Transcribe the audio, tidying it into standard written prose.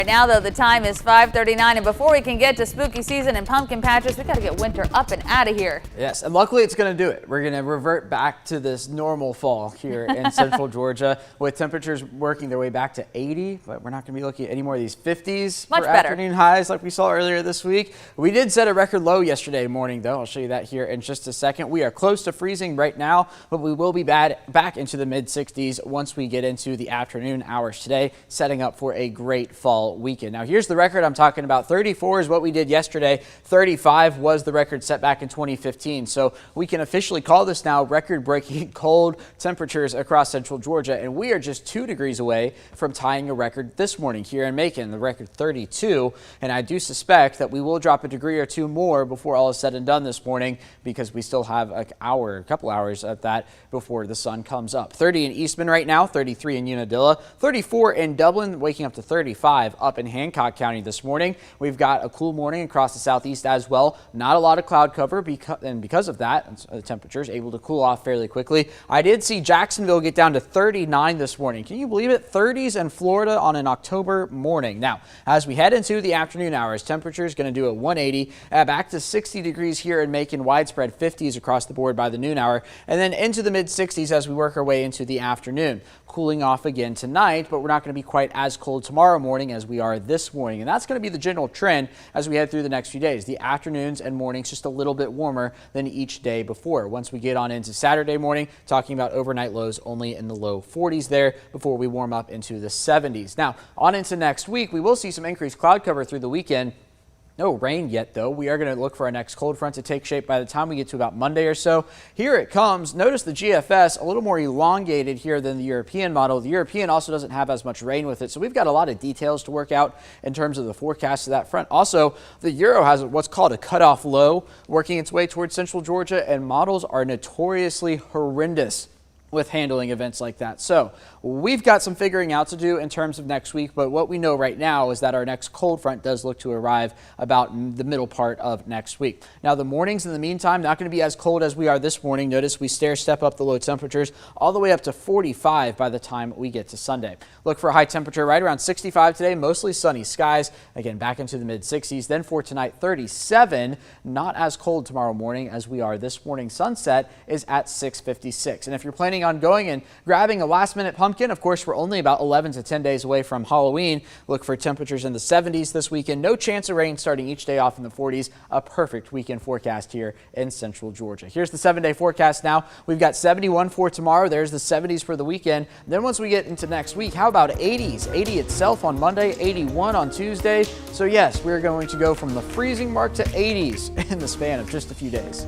Right now, though, the time is 5:39, and before we can get to spooky season and pumpkin patches, we got to get winter up and out of here. Yes, and luckily it's going to do it. We're going to revert back to this normal fall here in central Georgia, with temperatures working their way back to 80, but we're not going to be looking at any more of these 50s Much for better. Afternoon highs like we saw earlier this week. We did set a record low yesterday morning, though. I'll show you that here in just a second. We are close to freezing right now, but we will be back into the mid-60s once we get into the afternoon hours today, setting up for a great fall weekend. Now, here's the record I'm talking about. 34 is what we did yesterday. 35 was the record set back in 2015. So we can officially call this now record-breaking cold temperatures across central Georgia. And we are just 2 degrees away from tying a record this morning here in Macon, the record 32. And I do suspect that we will drop a degree or two more before all is said and done this morning, because we still have a couple hours of that before the sun comes up. 30 in Eastman right now, 33 in Unadilla, 34 in Dublin, waking up to 35 up in Hancock County this morning. We've got a cool morning across the southeast as well. Not a lot of cloud cover, because of that, the temperatures able to cool off fairly quickly. I did see Jacksonville get down to 39 this morning. Can you believe it? 30s in Florida on an October morning. Now, as we head into the afternoon hours, temperature is going to do a 180, back to 60 degrees here in Macon, widespread 50s across the board by the noon hour, and then into the mid-60s as we work our way into the afternoon. Cooling off again tonight, but we're not going to be quite as cold tomorrow morning as we are this morning. And that's going to be the general trend as we head through the next few days. The afternoons and mornings just a little bit warmer than each day before. Once we get on into Saturday morning, talking about overnight lows only in the low 40s there before we warm up into the 70s. Now, on into next week, we will see some increased cloud cover through the weekend. No rain yet, though. We are going to look for our next cold front to take shape by the time we get to about Monday or so. Here it comes. Notice the GFS a little more elongated here than the European model. The European also doesn't have as much rain with it, so we've got a lot of details to work out in terms of the forecast of that front. Also, the Euro has what's called a cutoff low working its way towards central Georgia, and models are notoriously horrendous with handling events like that. So we've got some figuring out to do in terms of next week, but what we know right now is that our next cold front does look to arrive about the middle part of next week. Now, the mornings in the meantime, not going to be as cold as we are this morning. Notice we step up the low temperatures all the way up to 45 by the time we get to Sunday. Look for a high temperature right around 65 today, mostly sunny skies. Again, back into the mid-60s. Then for tonight, 37. Not as cold tomorrow morning as we are this morning. Sunset is at 6:56. And if you're planning on going and grabbing a last-minute pumpkin, of course, we're only about 11 to 10 days away from Halloween. Look for temperatures in the 70s this weekend. No chance of rain, starting each day off in the 40s. A perfect weekend forecast here in central Georgia. Here's the 7-day forecast now. We've got 71 for tomorrow. There's the 70s for the weekend. Then once we get into next week, how about 80s? 80 itself on Monday, 81 on Tuesday. So yes, we're going to go from the freezing mark to 80s in the span of just a few days.